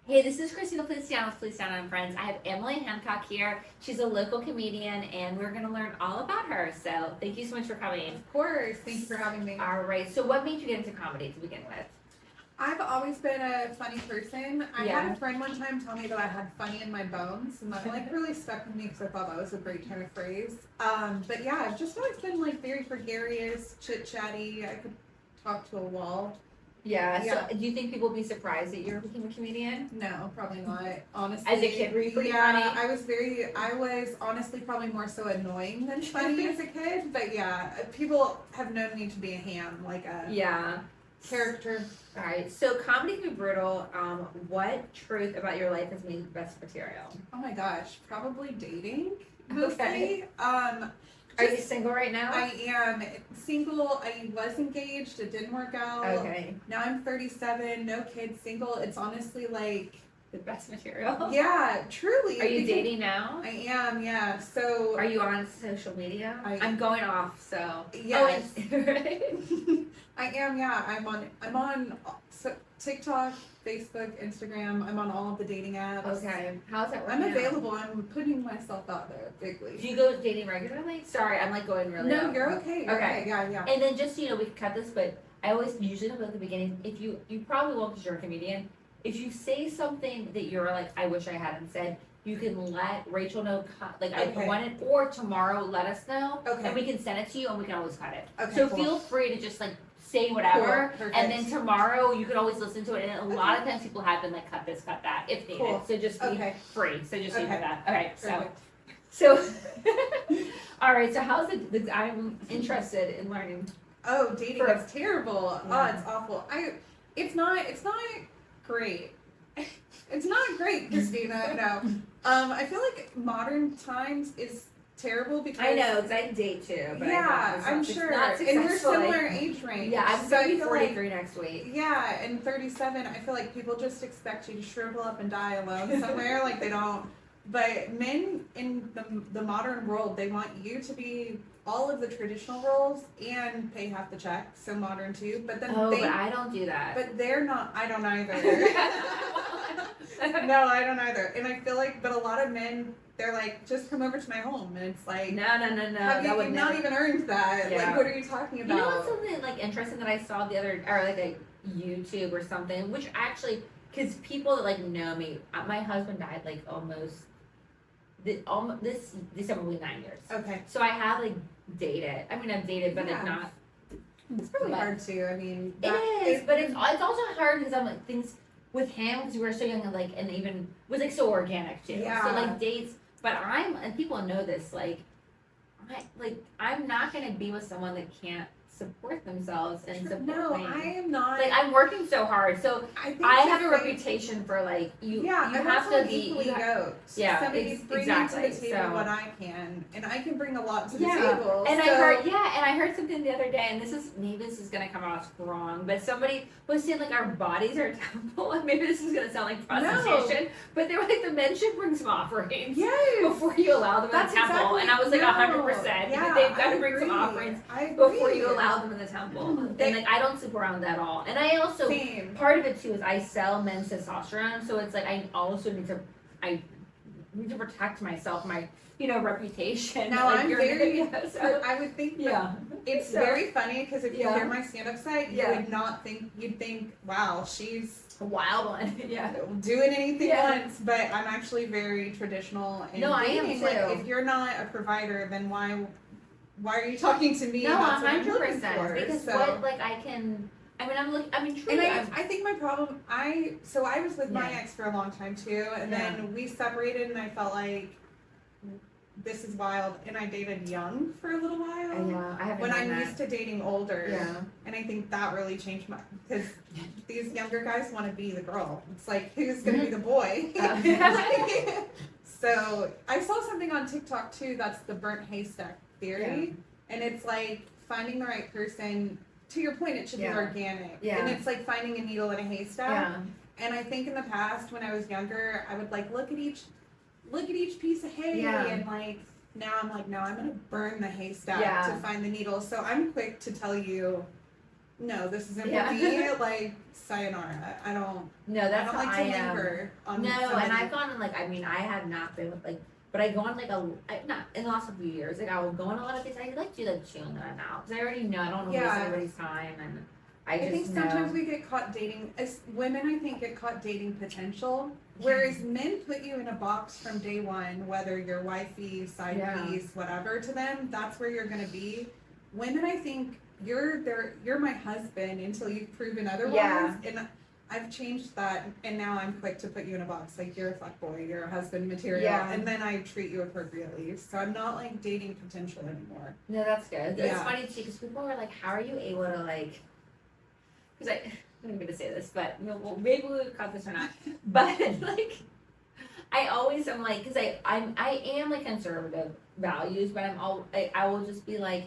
Hey, this is Feliciano and Friends. I have Emily Hancock here. She's a local comedian, and we're going to learn all about her. So thank you so much for coming. Of course. Thank you for having me. All right. So what made you get into comedy to begin with? I've always been a funny person. I had a friend one time tell me that I had funny in my bones, and that really stuck with me because I thought that was a great turn of phrase. But yeah, I've just always been very gregarious, chit-chatty. I could talk to a wall. Yeah. So do you think people would be surprised that you became a comedian? No, probably not. Honestly, as a kid, were you pretty funny? I was honestly probably more so annoying than funny as a kid. But yeah, people have known me to be a ham, like a character. All right. So comedy can be brutal. What truth about your life has made best material? Oh my gosh, probably dating mostly. Okay. Are you single right now? I am single. I was engaged. It didn't work out. Okay. Now I'm 37, no kids, single. It's honestly like the best material. Yeah, truly. Are you dating now? I am, yeah. So are you on social media? I'm going off, so yes. Oh, I am, yeah. I'm on TikTok, Facebook, Instagram. I'm on all of the dating apps. Okay. How's that working? I'm available. I'm putting myself out there bigly. Do you go dating regularly? Sorry, I'm going really No, off. you're okay. You're okay. Yeah. And then just, we can cut this, but I always usually know at the beginning, if you probably won't because you're a comedian, if you say something that you're like, I wish I hadn't said, you can let Rachel know, I want it, or tomorrow let us know, and we can send it to you, and we can always cut it. Okay, so feel free to just say whatever, cool. And then tomorrow you can always listen to it. And a lot of times people have been cut this, cut that, if needed. Cool. So just be free. So just leave that. Okay. Perfect. So, all right. So how's it? I'm interested in learning. Oh, dating is terrible. Yeah. Oh, it's awful. It's not great. It's not great, Christina. No. I feel like modern times is terrible because I know, because I date too. But I'm sure. And we're similar age range. Yeah, I'm going to be 43 next week. Yeah, and 37. I feel like people just expect you to shrivel up and die alone somewhere. They don't. But men in the modern world, they want you to be all of the traditional roles and pay half the check. So modern too. But then but I don't do that. But they're not. I don't either. No, I don't either. And I feel but a lot of men, they're just come over to my home, and it's no. Have you not even earned that? Yeah. What are you talking about? You know what's something interesting that I saw the other, or a YouTube or something, which actually, because people that know me, my husband died almost this December will be 9 years. Okay. So I have dated. I mean, I've dated, but it's not. It's really hard too. I mean, it is, but it's also hard because I'm things with him because we were so young and even it was so organic too. Yeah. So dates, but and people know this I'm not gonna be with someone that can't support themselves and support me. No, I am not. I'm working so hard, so I have a reputation for you. Yeah, you have to be equally yoked. Yeah, somebody's bringing to the table what I can, and I can bring a lot to the table. And I heard something the other day, and maybe this is gonna come out wrong, but somebody was saying our bodies are a temple, and maybe this is gonna sound like prostitution, but they were the men should bring some offerings before you allow them in the temple, and I was 100%. Yeah, they've got to bring some offerings before you allow them in the temple. And I don't support around that at all. And I also part of it too is I sell men's testosterone, so it's I also need to protect myself, my reputation. Now I'm very. I would think. It's very funny because if you hear my stand-up set, you would not think. You'd think, wow, she's a wild one. Doing anything once, but I'm actually very traditional. And I am too. If you're not a provider, then why are you talking to me? No, about 100%. Because I can. Truly. And I think my problem. I was with my ex for a long time too, and then we separated, and I felt this is wild, and I dated young for a little while. I haven't when I'm that. Used to dating older, and I think that really changed because these younger guys want to be the girl. It's who's going to be the boy? So I saw something on TikTok too. That's the burnt haystack theory, and it's finding the right person. To your point, it should be organic, and it's finding a needle in a haystack. And I think in the past, when I was younger, I would look at each piece of hay, and now I'm no, I'm gonna burn the haystack to find the needle. So I'm quick to tell you no, this isn't for me. Like, sayonara. I don't like to linger on No, somebody. and I've gone on, like, I mean, I have not been with, like, but I go on, like, not, in the last few years, like, I will go on a lot of these, I like to, like, chill that now, because I already know, I don't want to waste anybody's time, and I think sometimes we get caught dating, as women, I think, get caught dating potential, whereas men put you in a box from day one, whether you're wifey, side piece, whatever to them, that's where you're going to be. Women, I think, you're my husband until you've proven otherwise, and I've changed that, and now I'm quick to put you in a box, like, you're a fuckboy, you're a husband material, and then I treat you appropriately, so I'm not, like, dating potential anymore. No, that's good. It's funny, too, because people are like, how are you able to, like, because I'm going to say this, but well, maybe we'll cut this or not. But like, I always am like, because I am like conservative values, but I will just be like,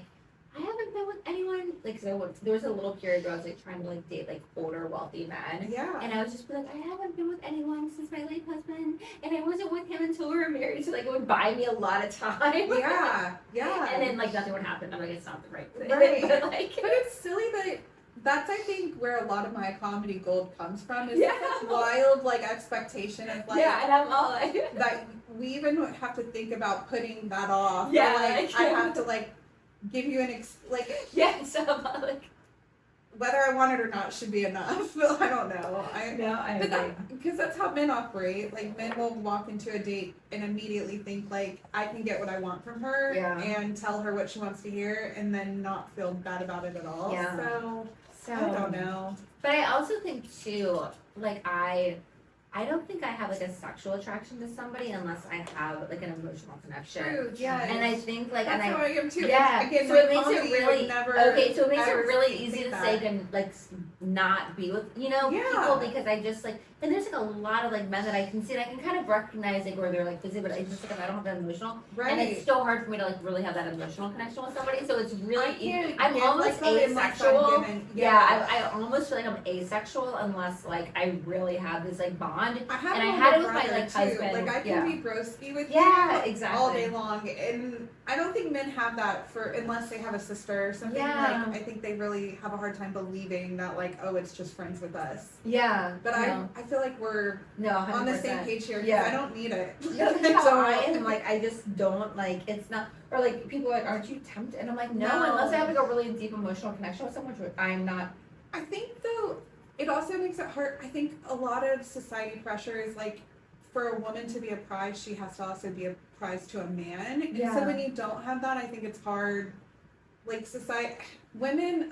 I haven't been with anyone, like, there was a little period where I was like trying to like date like older wealthy men. Yeah. And I was just be like, I haven't been with anyone since my late husband, and I wasn't with him until we were married, so like it would buy me a lot of time. Yeah. And then like nothing would happen. I'm like, it's not the right thing. Right. but it's silly that. That's, I think, where a lot of my comedy gold comes from, is this wild, like, expectation of, like, and I'm all like, that we even have to think about putting that off. Yeah. Or, like, I have to, like, give you so I'm like, whether I want it or not should be enough. I don't know. I agree. Because that's how men operate. Like, men will walk into a date and immediately think, like, I can get what I want from her and tell her what she wants to hear and then not feel bad about it at all. Yeah. So I don't know. But I also think, too, like, I don't think I have, like, a sexual attraction to somebody unless I have, like, an emotional connection. True, yeah. And I think, like, that's how I am, too. Yeah, again, so it makes it really, so it makes it really easy to that. say and, like, not be with, people, because I just, like, and there's, like, a lot of, like, men that I can see, and I can kind of recognize, like, where they're, like, busy, but I just, like, I don't have that emotional. Right. And it's so hard for me to, like, really have that emotional connection with somebody, so it's really easy. I'm almost asexual. I almost feel like I'm asexual unless, like, I really have this, like, bond. I had it with my, like, husband. Like, I can be broski with you exactly. all day long, and I don't think men have that unless they have a sister or something. Yeah. Like, I think they really have a hard time believing that, like, oh, it's just friends with us. Yeah. But I feel like we're 100%. On the same page here, because I don't need it. I just don't, like, it's not, or, like, people are like, aren't you tempted? And I'm like, no, unless I have, like, a really deep emotional connection with someone, I'm not. I think, though, it also makes it hard. I think a lot of society pressure is, like, for a woman to be a prize, she has to also be a prize to a man. And so when you don't have that, I think it's hard. Like,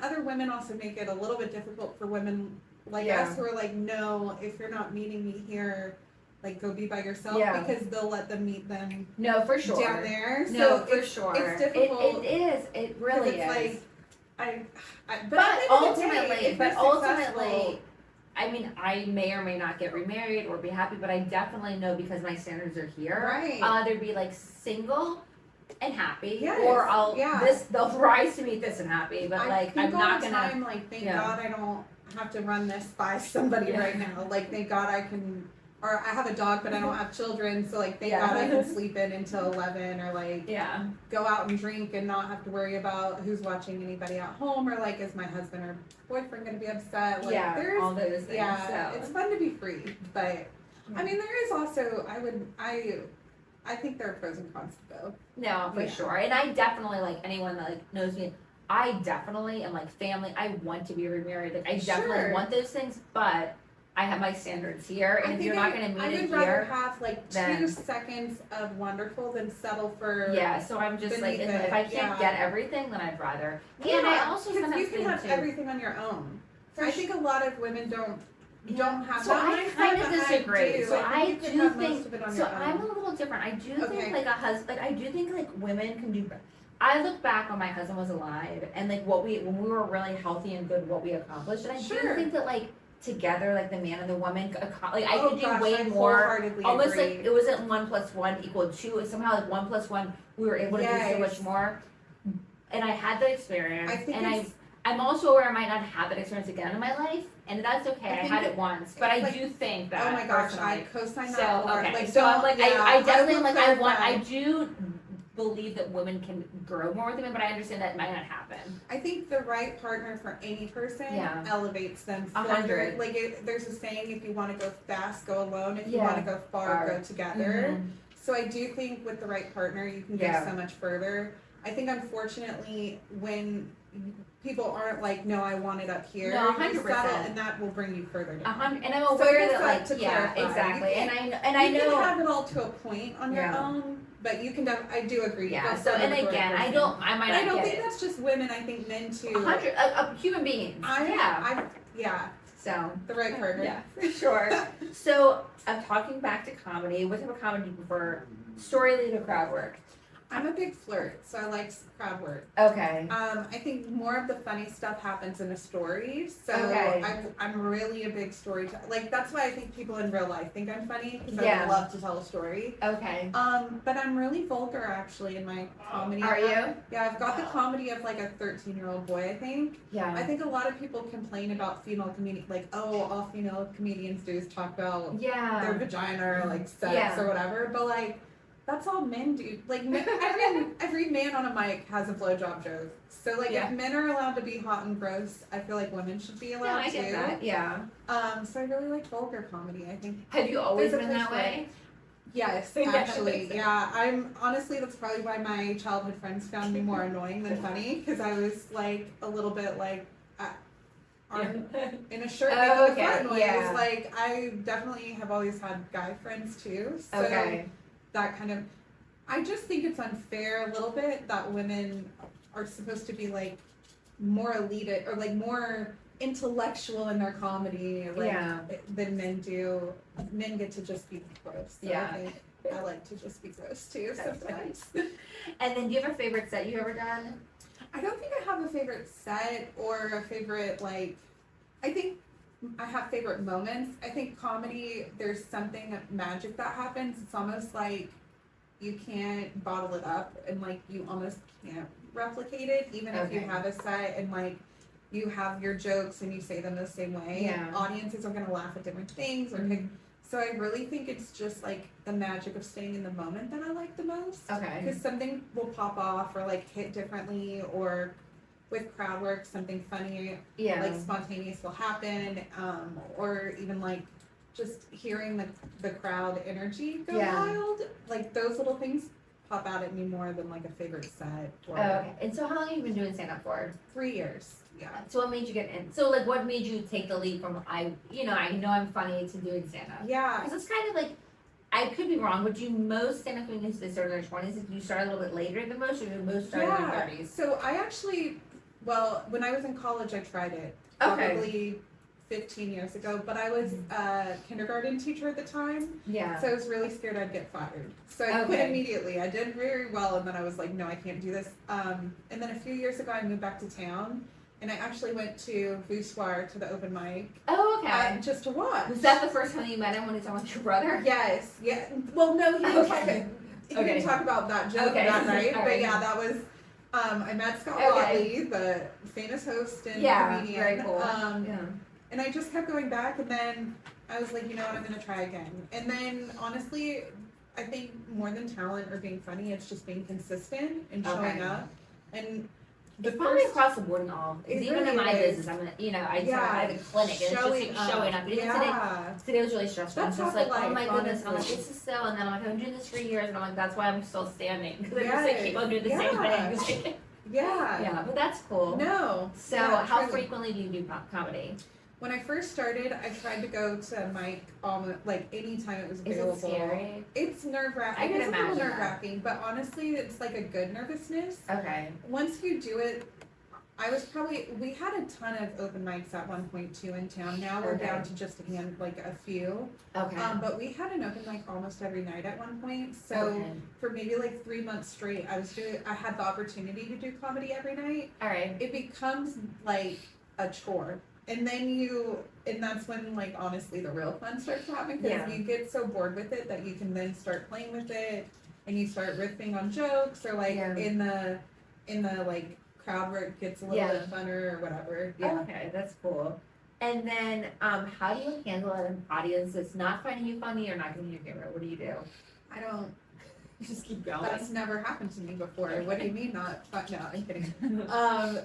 other women also make it a little bit difficult for women like us who are like, no, if you're not meeting me here, like, go be by yourself, because they'll let them meet them. No, for sure. Down there. No, so for sure. It's difficult. It is. It really is. Like, but ultimately, I mean, I may or may not get remarried or be happy, but I definitely know, because my standards are here. Right. I'll either be, like, single and happy, or they'll rise to meet this and happy, but, like, I'm not gonna. Time, like, thank God I don't have to run this by somebody right now. Like, thank God I can. Or I have a dog, but I don't have children, so, like, thank God I can sleep in until 11, or, like, go out and drink and not have to worry about who's watching anybody at home, or, like, is my husband or boyfriend going to be upset? Like, there's all those things. Yeah, so. It's fun to be free, but, I mean, there is also, I think there are pros and cons to both. No, for sure. And I definitely, like, anyone that, like, knows me, I definitely am, like, family. I want to be remarried. Like, I definitely want those things, but I have my standards here, and if you're not going to meet it here, I would rather have, like, 2 seconds of wonderful than settle for. Yeah, so I'm just like, if I can't get everything, then I'd rather. Yeah, and I also sometimes you can have everything on your own. So I think a lot of women don't have. So I kind of disagree. So I do think. So I'm a little different. I do think, like, a husband. Like, I do think, like, women can do. I look back when my husband was alive, and, like, when we were really healthy and good, what we accomplished, and I do think that, like, together, like, the man and the woman, like, I could do way more. Almost like it wasn't 1 + 1 = 2. It's somehow, like, 1 + 1, we were able to do so much more. And I had that experience, and I'm also aware I might not have that experience again in my life, and that's okay. I had it once, but I do think that. Oh my gosh, I co-sign that. So okay, like, so I'm like, I definitely, like, I do believe that women can grow more with women, but I understand that might not happen. I think the right partner for any person elevates them 100. Like there's a saying, if you want to go fast, go alone. If you want to go far, go together. So I do think with the right partner, you can go so much further. I think unfortunately when people aren't like, no, I want it up here. No, 100%. And that will bring you further down. 100, and I'm aware that like, clarify, exactly. And I know you can have it all to a point on your own, but you can. I do agree. Yeah. So and again, I don't think that's just women. I think men too. 100 human beings. So the right partner. Yeah, for sure. So I'm talking back to comedy. What type of comedy do you prefer? Story lead or crowd work? I'm a big flirt, so I like crowd work. Okay. I think more of the funny stuff happens in a story. So I'm really a big storyteller. Like that's why I think people in real life think I'm funny because I love to tell a story. Okay. But I'm really vulgar actually in my comedy. Are you? Yeah, I've got the comedy of like a 13-year-old boy. I think. Yeah. I think a lot of people complain about female comedians, like all female comedians do is talk about their vagina or like sex or whatever. But like. That's all men do. Like every man on a mic has a blowjob joke. So like if men are allowed to be hot and gross, I feel like women should be allowed I get that. Yeah. So I really like vulgar comedy. I think. Have you always been that way? Yes, actually. Yeah. I'm honestly that's probably why my childhood friends found me more annoying than funny because I was like a little bit like. In a shirt making a fart noise. Like I definitely have always had guy friends too. So that kind of, I just think it's unfair a little bit that women are supposed to be like more elite or like more intellectual in their comedy than men do. Men get to just be gross. So I think I like to just be gross too sometimes. And then do you have a favorite set you've ever done? I don't think I have a favorite set or a favorite like, I think I have favorite moments. I think comedy, there's something magic that happens. It's almost like you can't bottle it up and like you almost can't replicate it even if you have a set and like you have your jokes and you say them the same way. Audiences are going to laugh at different things or so I really think it's just like the magic of staying in the moment that I like the most. Because something will pop off or like hit differently or with crowd work, something funny, like spontaneous will happen, or even like just hearing the crowd energy go wild. Like those little things pop out at me more than like a favorite set. And so how long have you been doing stand up for? 3 years. Yeah. So what made you get in? So like what made you take the leap from I know I'm funny to doing stand up? Yeah. Because it's kind of like, I could be wrong, but do most stand up comedians they start in their 20s? Did you start a little bit later than most or did most start in their 30s? So I actually, when I was in college I tried it. Probably 15 years ago, but I was a kindergarten teacher at the time. Yeah. So I was really scared I'd get fired. So I quit immediately. I did very well, and then I was like, no, I can't do this. And then a few years ago, I moved back to town, and I actually went to Voussoir to the open mic. Oh, okay. Just to watch. Was that the first time you met him when he's on with your brother? Yes. Yeah. Well, no, he didn't talk about that joke that night, but yeah, that was. I met Scott Watley, the famous host and comedian. Very cool. And I just kept going back, and then I was like, you know what, I'm going to try again. And then, honestly, I think more than talent or being funny, it's just being consistent and showing up. And it's probably across the board and all. Even in my business, I have a clinic, and it's just like showing up. Today was really stressful. I was just like, oh my goodness. And I'm like, this is so, and then I'm like, I'm doing this for years, and I'm like, that's why I'm still standing. Because I just like, keep on doing the same thing. Yeah, but that's cool. No. So, how frequently do you do comedy? When I first started, I tried to go to mic almost like anytime it was available. Is it scary? It's nerve-wracking. I can imagine. It's nerve-wracking, but honestly, it's like a good nervousness. Okay. Once you do it, we had a ton of open mics at one point too in town. Now we're down to just a few. Okay. But we had an open mic almost every night at one point. So for maybe like 3 months straight, I had the opportunity to do comedy every night. All right. It becomes like a chore. And that's when, like, honestly, the real fun starts happening, because you get so bored with it that you can then start playing with it, and you start riffing on jokes, or, like, in the, like, crowd work gets a little bit funner, or whatever. Yeah. Okay, that's cool. And then, how do you handle an audience that's not finding you funny or not giving you humor? What do you do? I don't. Just keep going. That's never happened to me before. What do you mean not fun? No, I'm kidding.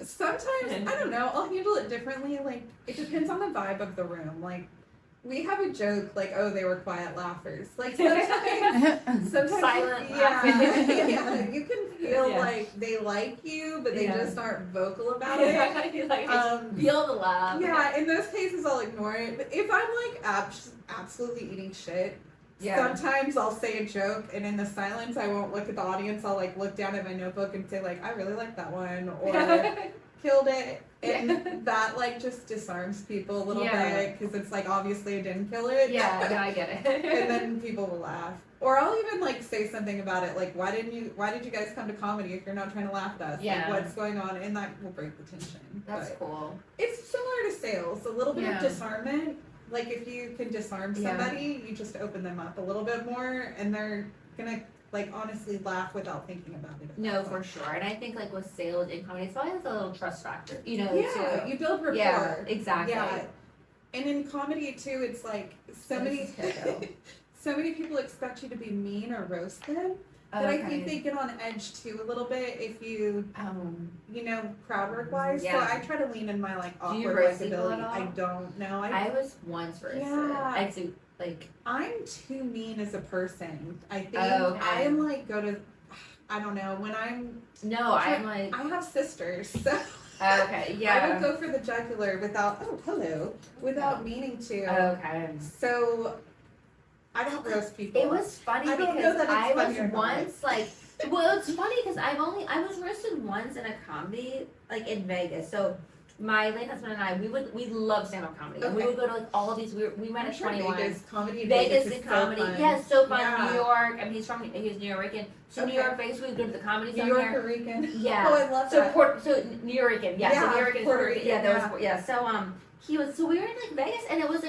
Sometimes, I don't know, I'll handle it differently. Like, it depends on the vibe of the room. Like, we have a joke, like, oh, they were quiet laughers. Like, sometimes silent yeah, you can feel like they like you, but they just aren't vocal about it. Feel the love. Yeah, in those cases, I'll ignore it. But if I'm, like, absolutely eating shit, sometimes I'll say a joke, and in the silence, I won't look at the audience. I'll, like, look down at my notebook and say, like, I really like that one, or killed it. And that, like, just disarms people a little bit, because it's like, obviously I didn't kill it. Yeah, no, I get it. And then people will laugh. Or I'll even, like, say something about it, like, why did you guys come to comedy if you're not trying to laugh at us? Yeah. Like, what's going on? And that will break the tension. That's cool. It's similar to sales, a little bit of disarmament. Like, if you can disarm somebody, you just open them up a little bit more, and they're gonna, like, honestly laugh without thinking about it. No, for sure. And I think, like, with sales and comedy, it's always a little trust factor, you know? Yeah, you build rapport. Yeah, exactly. Yeah. And in comedy, too, it's like, so many people expect you to be mean or roast them. But I think they get on edge too a little bit if you, you know, crowd work wise. Yeah. So I try to lean in my like Do you awkward roast people likability. at all? I don't know. I was once roasted. Yeah. I do, like. I'm too mean as a person. I think Okay. I'm like I don't know, when I'm. No, I'm like. I have sisters, so. Okay, yeah. I would go for the jugular without meaning to. Okay. So. I don't roast people. It was funny I don't know because that it's I funny was or not. once like, well, it's funny because I was roasted once in a comedy like in Vegas. So my late husband and I, we love stand-up comedy, and we would go to like all of these. We met at 21. Vegas comedy. Vegas is and so comedy, fun. yeah, so fun. Yeah. New York. I mean, he's New Yorker. So New York, Vegas, we would go to the comedy New zone York here. Rican. Yeah. Oh, I love So that. so New Yorker, yeah. So New Yorker is Puerto Rican. Rican, Yeah, that was So we were in like Vegas, and it was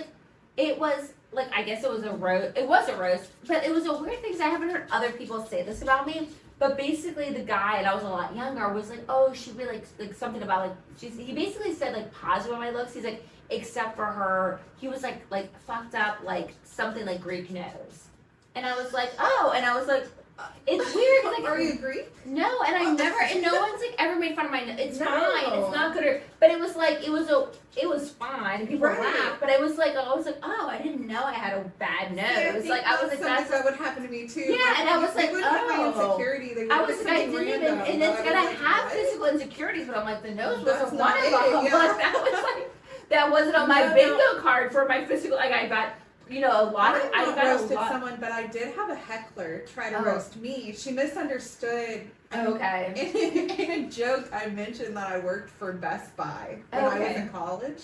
like I guess it was a roast. It was a roast, but it was a weird thing because I haven't heard other people say this about me. But basically, the guy, and I was a lot younger, was like, "Oh, she'd be like something about like he basically said like positive on my looks. He's like, except for her, he was like fucked up like something like Greek nose, and I was like, oh, and I was like, it's weird. Like, are you Greek? No, and I never, and no one's like ever made fun of my nose. It's No. fine. It's not good. But it was like it was fine. People laughed, but I was like, oh, I didn't know I had a bad nose. Yeah, I was like, that's that would happen to me too. Yeah, and I was like, would have my insecurity. They would I was like, I didn't even, and it's gonna have physical insecurities, but I'm like, the nose wasn't one of them. Like, that was like, that wasn't on my bingo card for my physical. Like I got, you know, a lot of. I got roasted a lot. someone, but I did have a heckler try to roast me. She misunderstood. Okay. In a joke, I mentioned that I worked for Best Buy when I was in college,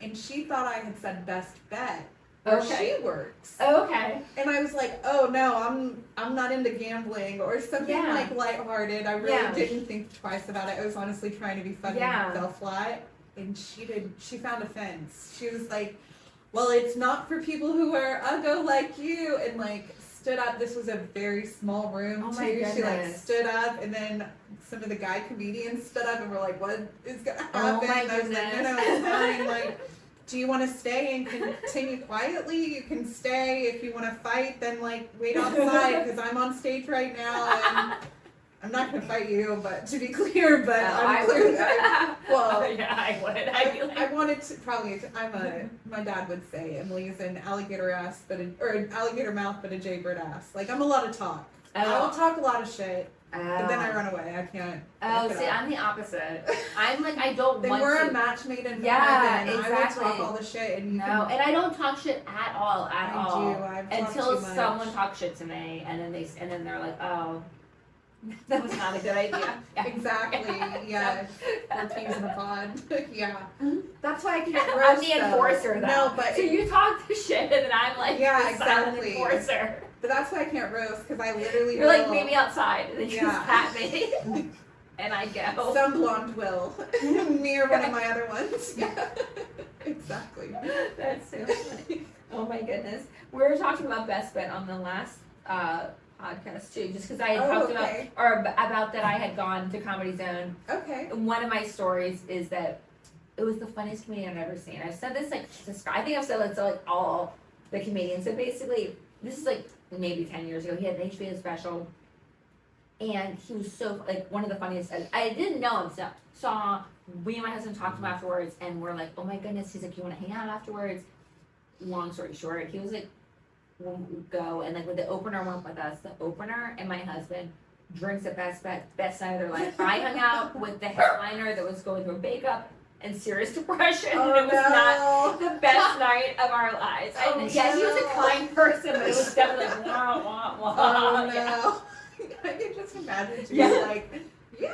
and she thought I had said Best Bet. Where she works. Okay. And I was like, oh no, I'm not into gambling or something like lighthearted. I really didn't think twice about it. I was honestly trying to be funny and fell flat. And she found offense. She was like, well, it's not for people who are uggo like you, and like stood up. This was a very small room too. Goodness. She like stood up, and then some of the guy comedians stood up and were like, what is gonna happen? Oh my and I was like, no, it's fine. Like, do you want to stay and continue quietly? You can stay. If you want to fight, then like wait outside because I'm on stage right now and I'm not going to fight you. But to be clear, I'm clear. I would. I'd be like, I wanted to probably. My dad would say Emily's an alligator ass, or an alligator mouth, but a jaybird ass. Like I'm a lot of talk. I will talk a lot of shit. But then I run away. I can't. See, I'm the opposite. I'm like, I don't want to. We're a match made in heaven. Exactly. I will talk all the shit, and and I don't talk shit at all. I do. Until someone talks shit to me, and then they're like, oh, that was not a good idea. Exactly. Yeah. We're peas in a pod. Yeah. That's why I can't roast. I'm the enforcer, though. No, but so you talk the shit, and then I'm like, the silent enforcer. But that's why I can't roast, because I literally You're like, meet me outside, and then you just pat me, and I go. Some blonde will. Me or one of my other ones. Yeah. Exactly. That's so funny. Oh my goodness. We were talking about Best Bet on the last podcast too, just because I had talked about that I had gone to Comedy Zone. Okay. And one of my stories is that it was the funniest comedian I've ever seen. I've said this I think I've said it to like all the comedians. So basically, this is like maybe 10 years ago. He had an HBO special, and he was so, like, one of the funniest, I didn't know him, so saw, me and my husband talked to him afterwards, and we're like, oh my goodness, he's like, you wanna hang out afterwards? Long story short, he was like, we'll go, and like, when the opener went with us, the opener and my husband drinks at best night of their life. I hung out with the headliner that was going through makeup and serious depression, and it was not the best night of our lives. He was a kind person, but it was definitely like, wah, wah, wah. Oh no. Yeah. I can just imagine too, like, oh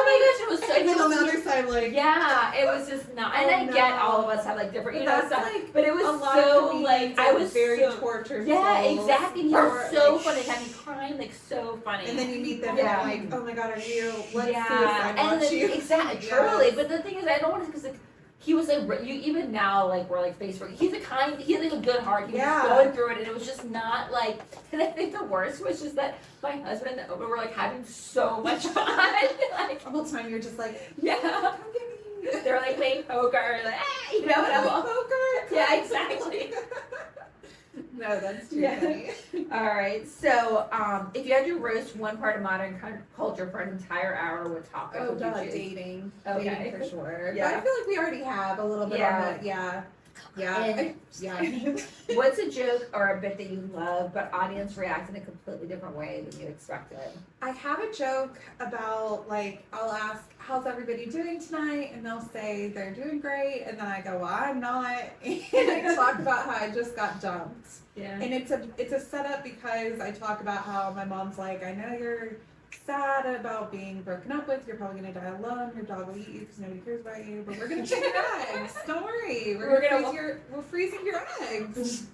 my gosh, it was so, and then on the other side, like, it was just not, and I get all of us have like different, stuff, like, but it was a lot so of like, I was very so, tortured. Exactly, he was so like, funny, had me crying, like, so funny. And then you meet them and you're like, oh my god, are you, let's see if I and want then, you. exactly, truly, but the thing is, I don't want to, because like, he was like, you even now, like, we're like Facebook, he had like a good heart, he was going through it, and it was just not like, and I think the worst was just that my husband and Oprah were like having so much fun, like, the whole time you're just like, come get me. They're like playing poker, like, and I'm all, poker. Yeah, exactly. No, that's too funny. Alright, so, if you had to roast one part of modern culture for an entire hour, what topic would you choose? Dating. Okay. Dating for sure. Yeah. But I feel like we already have a little bit on that. And- Yeah. What's a joke or a bit that you love, but audience react in a completely different way than you expected? I have a joke about, like, I'll ask, how's everybody doing tonight? And they'll say they're doing great. And then I go, well, I'm not. And I talk about how I just got dumped. Yeah. And it's a setup because I talk about how my mom's like, I know you're sad about being broken up with. You're probably going to die alone. Your dog will eat you because nobody cares about you. But we're going to check your eggs. Don't worry. We're freezing your eggs.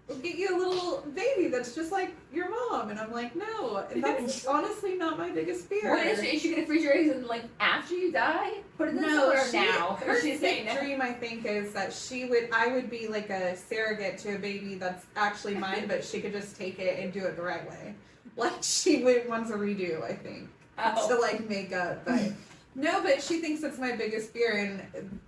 We'll get you a little baby that's just like your mom. And I'm like, no. And that's honestly not my biggest fear. What is she going to freeze your eggs and, like, after you die? Put it in the now. Her sick dream, I think, is that I would be like a surrogate to a baby that's actually mine, but she could just take it and do it the right way. Like, she wants a redo, I think, to like make up. But no, but she thinks it's my biggest fear, and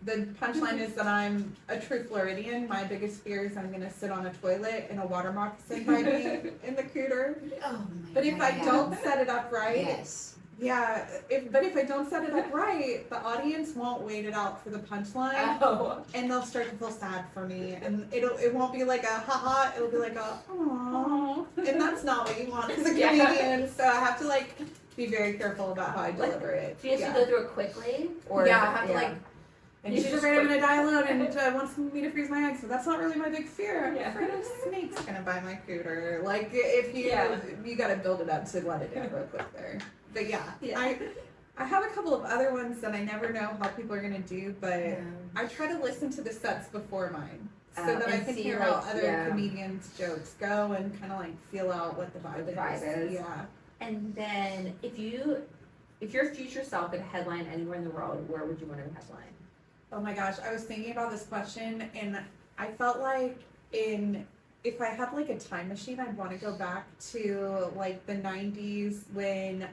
the punchline is that I'm a true Floridian. My biggest fear is I'm gonna sit on a toilet and a water moccasin by me in the cooter. Oh my But if I don't set it up right, yes. yeah, if I don't set it up right, the audience won't wait it out for the punchline, and they'll start to feel sad for me, and it won't be like a haha, it'll be like a aww, and that's not what you want as a comedian. So I have to like be very careful about how I deliver it. Do you have to go through it quickly, or I have to like. And you she's just afraid I'm gonna die alone and wants me to freeze my eggs, so that's not really my big fear. I'm afraid a snake's gonna buy my cooter. Like, if you gotta build it up to let it in real quick there. But I have a couple of other ones that I never know how people are gonna do, but I try to listen to the sets before mine. So that I can hear how other comedians' jokes go and kind of like feel out what the vibe is. Yeah. And then if your future self could headline anywhere in the world, where would you want to headline? Oh my gosh, I was thinking about this question, and I felt like if I had like a time machine, I'd want to go back to like the 90s when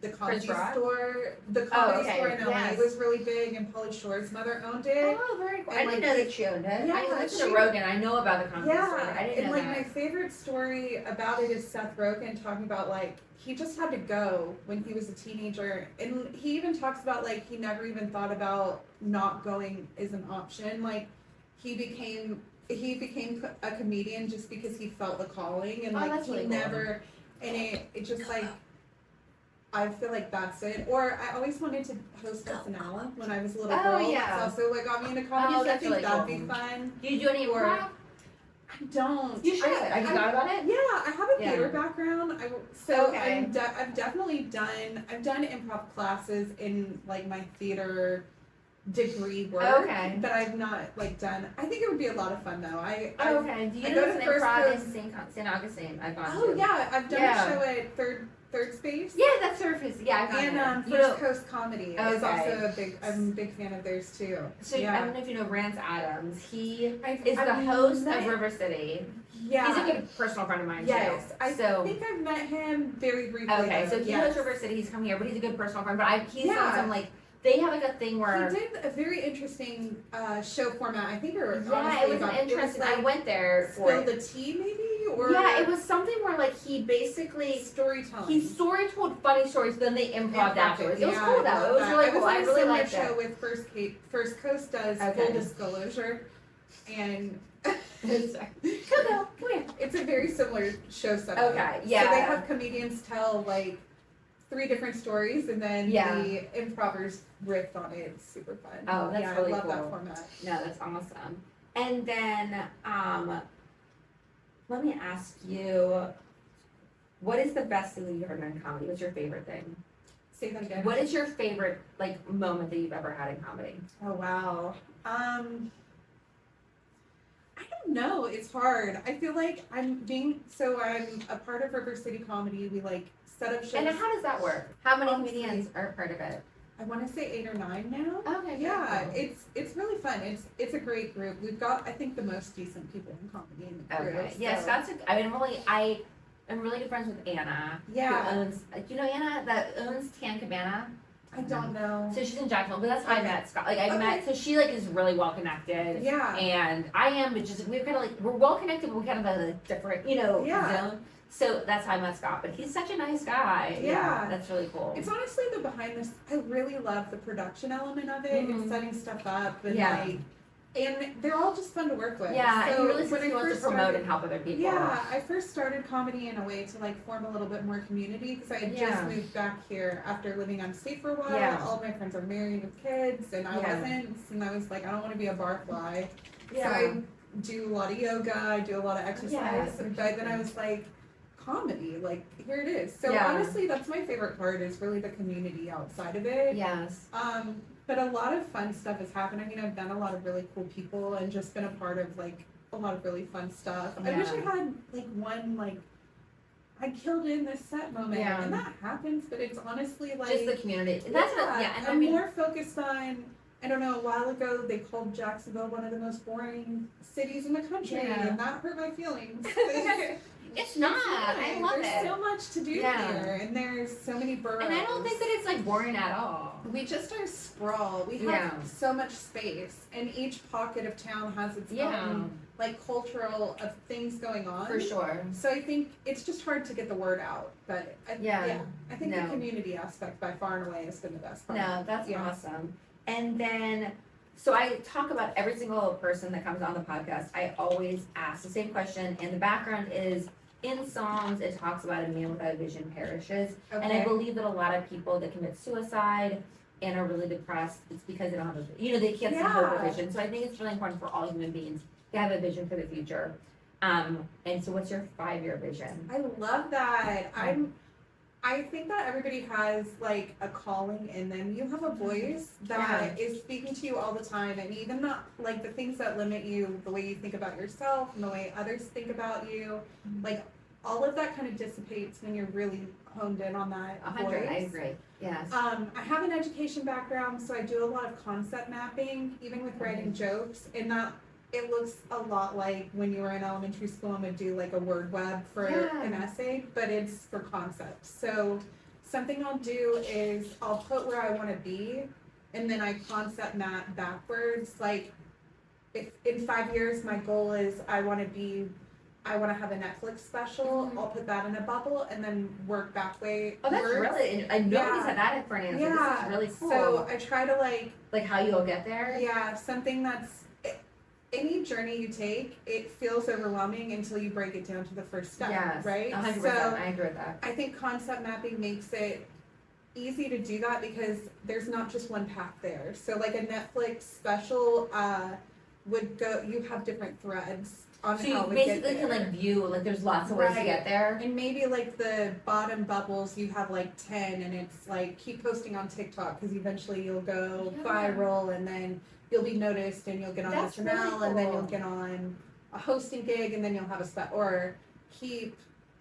the comedy store in LA was really big, and Pauly Shore's mother owned it. Oh, very cool. I didn't know that she owned it. Yeah, I listened to Rogan. I know about the comedy store. I didn't know like that. my favorite story about it is Seth Rogen talking about like he just had to go when he was a teenager, and he even talks about like he never even thought about not going as an option. Like he became a comedian just because he felt the calling, and like he never, and it just like I feel like that's it. Or I always wanted to host SNL when I was a little girl. Yeah. It's also what got me into comedy. So I think that'd be fun. Do you do any improv? I don't. You should. Have you thought about it? Yeah, I have a theater background. I've definitely done improv classes in like my theater degree work. Okay. But I've not like done. I think it would be a lot of fun though. Do you know an improv in St. Augustine? I've gone to. Yeah, I've done a show at Third Space. Yeah, that's Surface. Yeah, I've gone and First Coast Comedy is also I'm a big fan of theirs too. So I don't know if you know Rance Adams. He is the host of River City. Yeah. He's a good personal friend of mine too. Yes. I think I've met him very briefly. Okay, so he hosts River City. He's come here, but he's a good personal friend. But he's done some like. They have like a thing where he did a very interesting show format. I think it was interesting. I went there for Spill the Tea, maybe, or it was something where like like he basically storytelling. He story told funny stories, then they improv afterwards. It was cool though. It was that. really cool. I really liked show it. with First Coast does Full Disclosure, and Coco, come here. It's a very similar show setup. Okay, yeah. So they have comedians tell like 3 different stories, and then the improvers riff on it. It's super fun. Oh, that's really cool. I love cool. that format. No, that's awesome. And then, let me ask you, what is the best thing that you've heard in comedy? What's your favorite thing? Say that again. What is your favorite like moment that you've ever had in comedy? Oh wow. I don't know. It's hard. I feel like I'm a part of River City Comedy. We like set up shows. And how does that work? How many comedians are part of it? I want to say 8 or 9 now. Okay. Yeah, cool. It's really fun. It's a great group. We've got, I think, the most decent people in comedy in the group. Okay. So. Yes, I'm really good friends with Anna. Yeah. Who owns, do you know Anna that owns Tan Cabana? I don't know. So she's in Jacksonville, but that's how I met Scott. Like I met, so she like is really well connected. Yeah. And I am, but just we're kind of like we're well connected, but we kind of have a different, zone. So that's how I met Scott. But he's such a nice guy. Yeah, that's really cool. It's honestly the behind this. I really love the production element of it and setting stuff up and and they're all just fun to work with. Yeah, so and he really seems to want to promote and help other people. Yeah, I first started comedy in a way to like form a little bit more community because I had just moved back here after living on state for a while. Yeah. All of my friends are married with kids and I wasn't, and I was like, I don't want to be a barfly. Yeah. So I do a lot of yoga, I do a lot of exercise, but then I was like, comedy, like here it is. So honestly, that's my favorite part is really the community outside of it. Yes. But a lot of fun stuff has happened. I mean, I've done a lot of really cool people and just been a part of like a lot of really fun stuff. I wish I had like one like I killed in this set moment, and that happens. But it's honestly like just the community. That's and I'm more focused on. I don't know. A while ago, they called Jacksonville one of the most boring cities in the country, and that hurt my feelings. It's not. I love There's so much to do here, and there's so many boroughs. And I don't think that it's like boring at all. We just are sprawl. We have so much space, and each pocket of town has its own like cultural of things going on. For sure. So I think it's just hard to get the word out. But I think the community aspect by far and away has been the best part. No, that's awesome. And then. So I talk about every single person that comes on the podcast. I always ask the same question, and the background is in songs. It talks about a man without a vision perishes, and I believe that a lot of people that commit suicide and are really depressed, it's because they don't have they can't see hope or vision. So I think it's really important for all human beings to have a vision for the future. And so, what's your 5-year vision? I love that. I think that everybody has like a calling in them. You have a voice that is speaking to you all the time, and even not like the things that limit you, the way you think about yourself and the way others think about you, like all of that kind of dissipates when you're really honed in on that 100, voice. I agree. Yes. I have an education background, so I do a lot of concept mapping, even with writing jokes, and that. It looks a lot like when you were in elementary school and would do like a word web for an essay, but it's for concepts. So something I'll do is I'll put where I want to be, and then I concept map backwards. Like if in 5 years my goal is I want to have a Netflix special, I'll put that in a bubble and then work back way. Oh, that's really, I nobody's had that for an answer. This is really cool. So I try to like how you'll get there? Yeah, something that's, any journey you take, it feels overwhelming until you break it down to the first step, right? 100%, so I agree with that. I think concept mapping makes it easy to do that because there's not just one path there. So like a Netflix special would go, you have different threads on so how you it would basically get there. can like view, like there's lots of ways to get there. And maybe like the bottom bubbles, you have like 10 and it's like keep posting on TikTok because eventually you'll go viral and then you'll be noticed and you'll get on SNL really cool. And then you'll get on a hosting gig and then you'll have a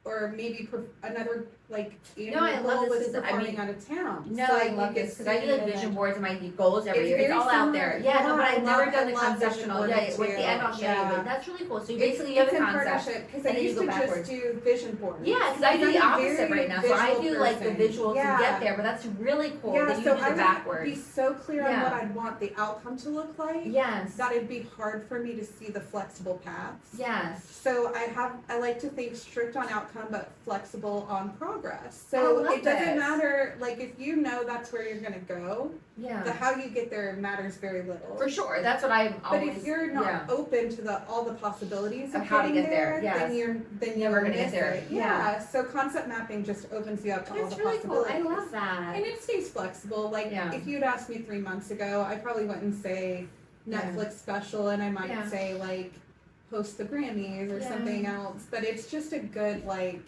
or maybe another like I love this performing out of town. No, so, I love this because I do like vision boards and my goals every year. It's all out there. Yeah, no, but I've never done the conceptual. Yeah, with the end I'll show you. But that's really cool. So you basically you have a concept because I used to just do vision boards. Yeah, because I do the opposite right now. So I do like the visual to get there, but that's really cool that you do the backwards. Be so clear on what I'd want the outcome to look like. Yes. That it'd be hard for me to see the flexible paths. Yes. So I like to think strict on outcome outcome, but flexible on progress. I So love it doesn't this. matter, like, if you know that's where you're gonna go, Yeah. the how you get there matters very little. For sure. That's what I'm But always. if you're not yeah. open to all the possibilities Of of how to getting get there, yes. then you're Never gonna miss get there. it. Yeah. So concept mapping just opens you up to all That's the really cool. possibilities. I love that. And it stays flexible. Like Yeah. if you'd asked me 3 months ago, I probably wouldn't say Netflix special, and I might Yeah. say like host the Grammys or Yeah. something else. But it's just a good like.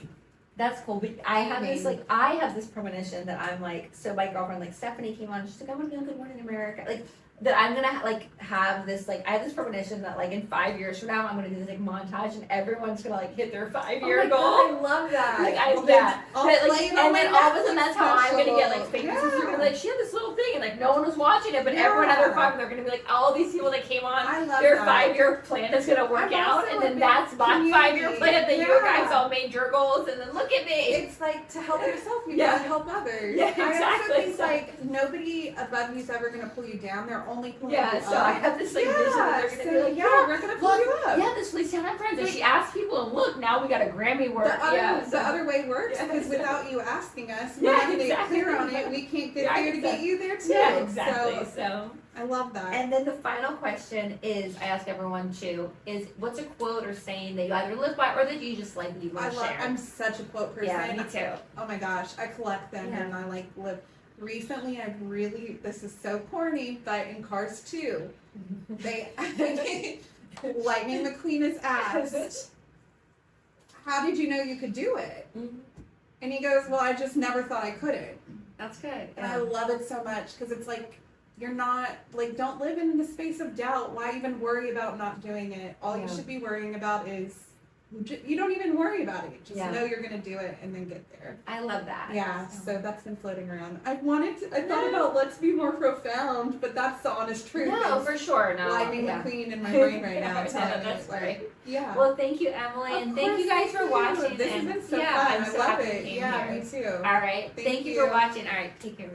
That's cool. But I have this Amazing. I have this premonition that I'm like, so my girlfriend, like Stephanie came on, she's like, I want to be on Good Morning America. Like, that I'm gonna have this, like, I have this premonition that, like, in 5 years from now, I'm gonna do this, like, montage and everyone's gonna, like, hit their 5-year goal. I love that. Like, Well, then I'll But, like, play it and on then my all of a sudden, Netflix that's how I'm gonna get, like, special. famous. Is you're gonna be like, she had this little thing, and, like, no one was watching it, but everyone had their 5, and they're gonna be like, all these people that came on, I love their that. 5-year plan is gonna work I'm out, also and a then big that's my community. 5-year plan that you Yeah. guys all made your goals, and then look at me. It's like to help yourself, you Yeah. gotta help others. Yeah, I exactly. also think like nobody above you is ever gonna pull you down. They're only pulling Yeah, you so up. I have this, like, vision that they're gonna so, be like, yeah, we're gonna pull look, you up. yeah, this Feliciano Friends, and she asked people, and look, now we got a Grammy work. The other way works Yeah, because so- without you asking us, Yeah, we're not exactly. clear on it. We can't get Yeah, there to get exactly. you there too. Yeah, exactly. So So, I love that. and then the final question is, I ask everyone too, is what's a quote or saying that you either live by or that you just like that you want to share? I'm such a quote person. Yeah, me too. Oh my gosh, I collect them Yeah. and I like live. Recently, this is so corny, but in Cars 2, they Lightning McQueen is asked, how did you know you could do it? Mhm. And he goes, well, I just never thought I couldn't. That's good. And I love it so much because it's like, you're not, like, don't live in the space of doubt. Why even worry about not doing it? All you Yeah. should be worrying about is, you don't even worry about it. Just Yeah. know you're going to do it and then get there. I love that. Yeah, so that's been floating around. I thought about let's be more profound, but that's the honest truth. No, It's for sure. No. Lightning yeah. McQueen in my brain right now. Yeah, telling me, that's like, great. yeah. Well, thank you, Emily, and Of thank you course, guys for thank you. watching. This has and been so yeah, fun. I'm I so love happy you it. came Yeah, here. me too. All right. Thank you for you. watching. All right. Take care.